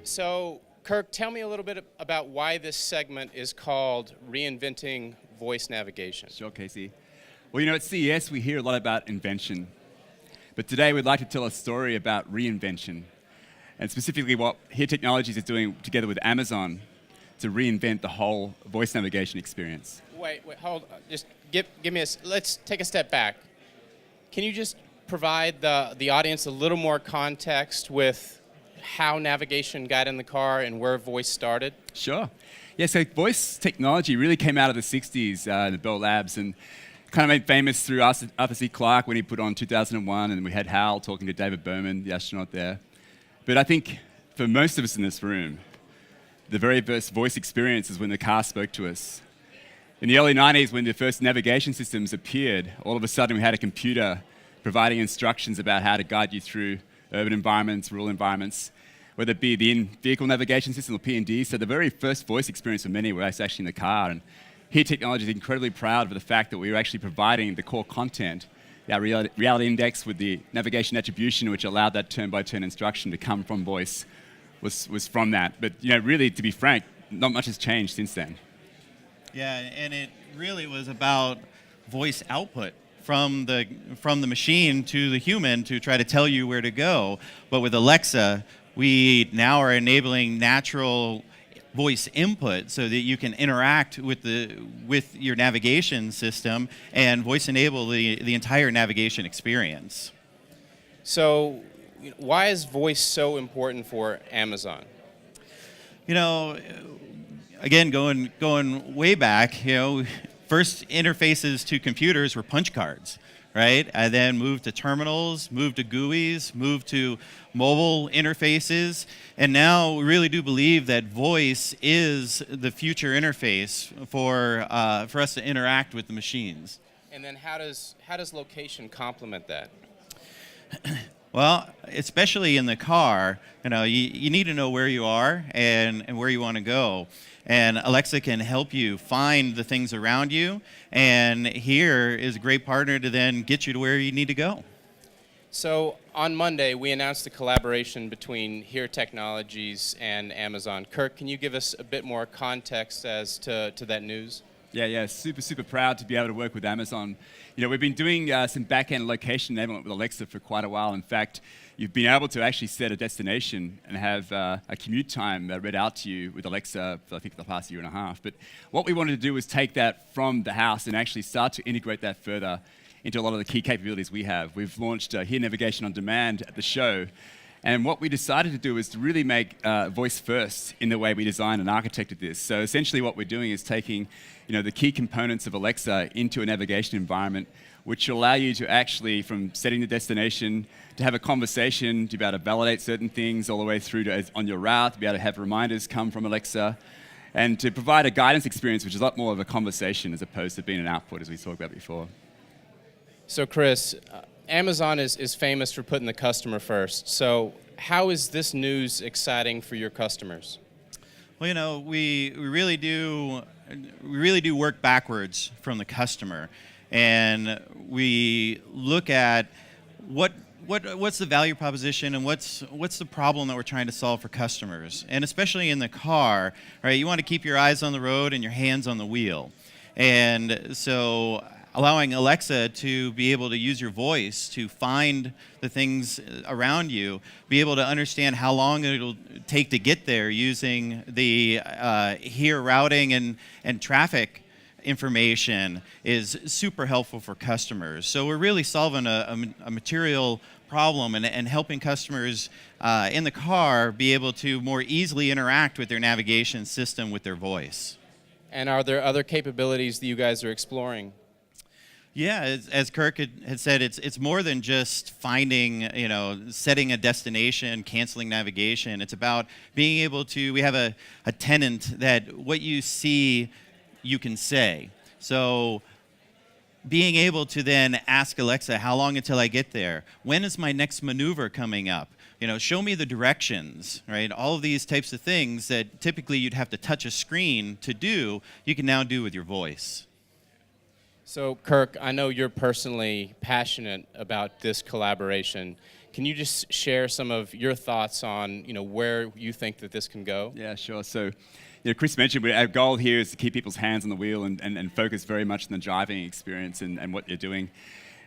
So, Kirk, tell me a little bit about why this segment is called Reinventing Voice Navigation. Sure, Casey. Well, at CES we hear a lot about invention, but today we'd like to tell a story about reinvention, and specifically what Here Technologies is doing together with Amazon to reinvent the whole voice navigation experience. Wait, hold on. Just give me let's take a step back. Can you just provide the audience a little more context with how navigation got in the car and where voice started? Sure. Yeah, so voice technology really came out of the 60s in the Bell Labs and kind of made famous through Arthur C. Clarke when he put on 2001, and we had Hal talking to David Bowman, the astronaut there. But I think for most of us in this room, the very first voice experience is when the car spoke to us. In the early 90s, when the first navigation systems appeared, all of a sudden we had a computer providing instructions about how to guide you through urban environments, rural environments, whether it be the in-vehicle navigation system or P&D. So the very first voice experience for many was actually in the car. And Here Technology is incredibly proud of the fact that we were actually providing the core content, our reality index with the navigation attribution, which allowed that turn-by-turn instruction to come from voice, was from that. But really, to be frank, not much has changed since then. Yeah, and it really was about voice output from the machine to the human to try to tell you where to go. But with Alexa, we now are enabling natural voice input so that you can interact with your navigation system and voice enable the entire navigation experience. So, why is voice so important for Amazon? Again, going way back, first interfaces to computers were punch cards, right? And then moved to terminals, moved to GUIs, moved to mobile interfaces, and now we really do believe that voice is the future interface for us to interact with the machines. And then how does location complement that? Well, especially in the car, you need to know where you are and where you want to go. And Alexa can help you find the things around you, and Here is a great partner to then get you to where you need to go. So on Monday, we announced the collaboration between Here Technologies and Amazon. Kirk, can you give us a bit more context as to that news? Yeah, super proud to be able to work with Amazon. We've been doing some back-end location enablement with Alexa for quite a while. In fact, you've been able to actually set a destination and have a commute time read out to you with Alexa for, I think, the past year and a half. But what we wanted to do was take that from the house and actually start to integrate that further into a lot of the key capabilities we have. We've launched Here Navigation on Demand at the show. And what we decided to do is to really make voice first in the way we designed and architected this. So essentially what we're doing is taking the key components of Alexa into a navigation environment, which will allow you to actually, from setting the destination, to have a conversation, to be able to validate certain things all the way through to on your route, to be able to have reminders come from Alexa, and to provide a guidance experience which is a lot more of a conversation as opposed to being an output, as we talked about before. So Chris, Amazon is famous for putting the customer first. So how is this news exciting for your customers? Well, we really do work backwards from the customer, and we look at what's the value proposition and what's the problem that we're trying to solve for customers. And especially in the car, right? You want to keep your eyes on the road and your hands on the wheel. And so allowing Alexa to be able to use your voice to find the things around you, be able to understand how long it'll take to get there using the Here routing and traffic information is super helpful for customers. So we're really solving a material problem and helping customers in the car be able to more easily interact with their navigation system with their voice. And are there other capabilities that you guys are exploring? Yeah, as Kirk had said, it's more than just finding, setting a destination, canceling navigation. It's about being able to, we have a tenet that what you see, you can say. So being able to then ask Alexa, how long until I get there? When is my next maneuver coming up? Show me the directions, right? All of these types of things that typically you'd have to touch a screen to do, you can now do with your voice. So, Kirk, I know you're personally passionate about this collaboration. Can you just share some of your thoughts on, where you think that this can go? Yeah, sure. So, Chris mentioned our goal here is to keep people's hands on the wheel and focus very much on the driving experience and what you're doing.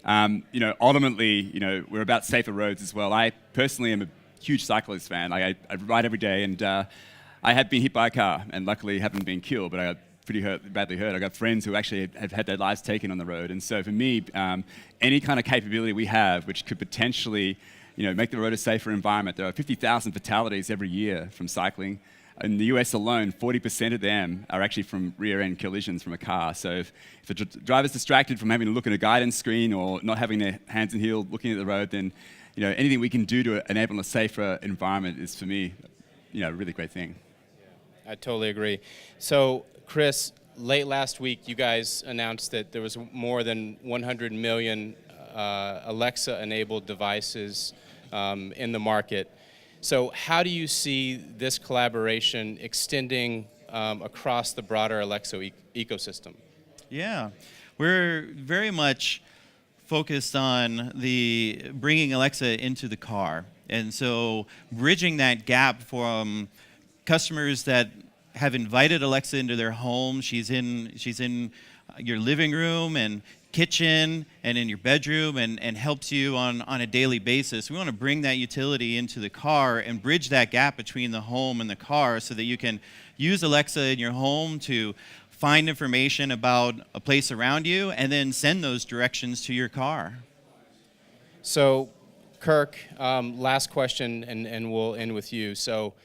Ultimately, we're about safer roads as well. I personally am a huge cyclist fan. I ride every day, and I have been hit by a car, and luckily haven't been killed, but I got badly hurt. I got friends who actually have had their lives taken on the road, and so for me, any kind of capability we have, which could potentially, make the road a safer environment. There are 50,000 fatalities every year from cycling. In the US alone, 40% of them are actually from rear-end collisions from a car. So if the driver's distracted from having to look at a guidance screen or not having their hands and heels looking at the road, then anything we can do to enable a safer environment is, for me, a really great thing. I totally agree. So, Chris, late last week, you guys announced that there was more than 100 million Alexa-enabled devices in the market. So how do you see this collaboration extending across the broader Alexa ecosystem? Yeah, we're very much focused on bringing Alexa into the car. And so bridging that gap from customers that have invited Alexa into their home. She's in your living room and kitchen and in your bedroom and helps you on a daily basis. We want to bring that utility into the car and bridge that gap between the home and the car so that you can use Alexa in your home to find information about a place around you and then send those directions to your car. So, Kirk, last question, and we'll end with you. So,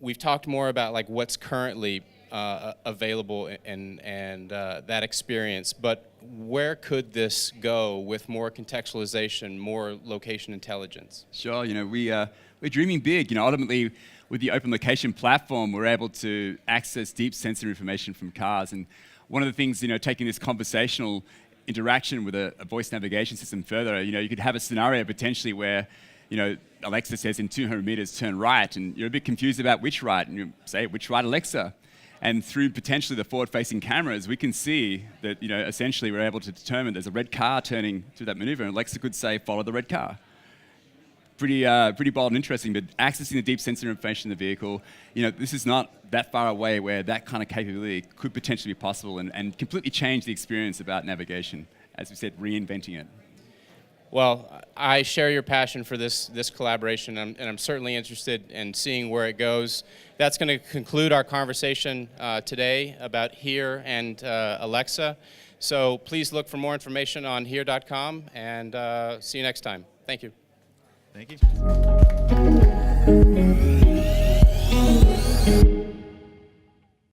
we've talked more about like what's currently available and that experience, but where could this go with more contextualization, more location intelligence? Sure, we're dreaming big. Ultimately, with the open location platform, we're able to access deep sensor information from cars. And one of the things, taking this conversational interaction with a voice navigation system further, you could have a scenario potentially where, Alexa says in 200 meters, turn right, and you're a bit confused about which right, and you say, which right, Alexa? And through potentially the forward-facing cameras, we can see that, essentially we're able to determine there's a red car turning through that maneuver, and Alexa could say, follow the red car. Pretty bold and interesting, but accessing the deep sensor information in the vehicle, this is not that far away where that kind of capability could potentially be possible and completely change the experience about navigation. As we said, reinventing it. Well, I share your passion for this collaboration, and I'm certainly interested in seeing where it goes. That's going to conclude our conversation today about Here and Alexa. So please look for more information on here.com, and see you next time. Thank you. Thank you.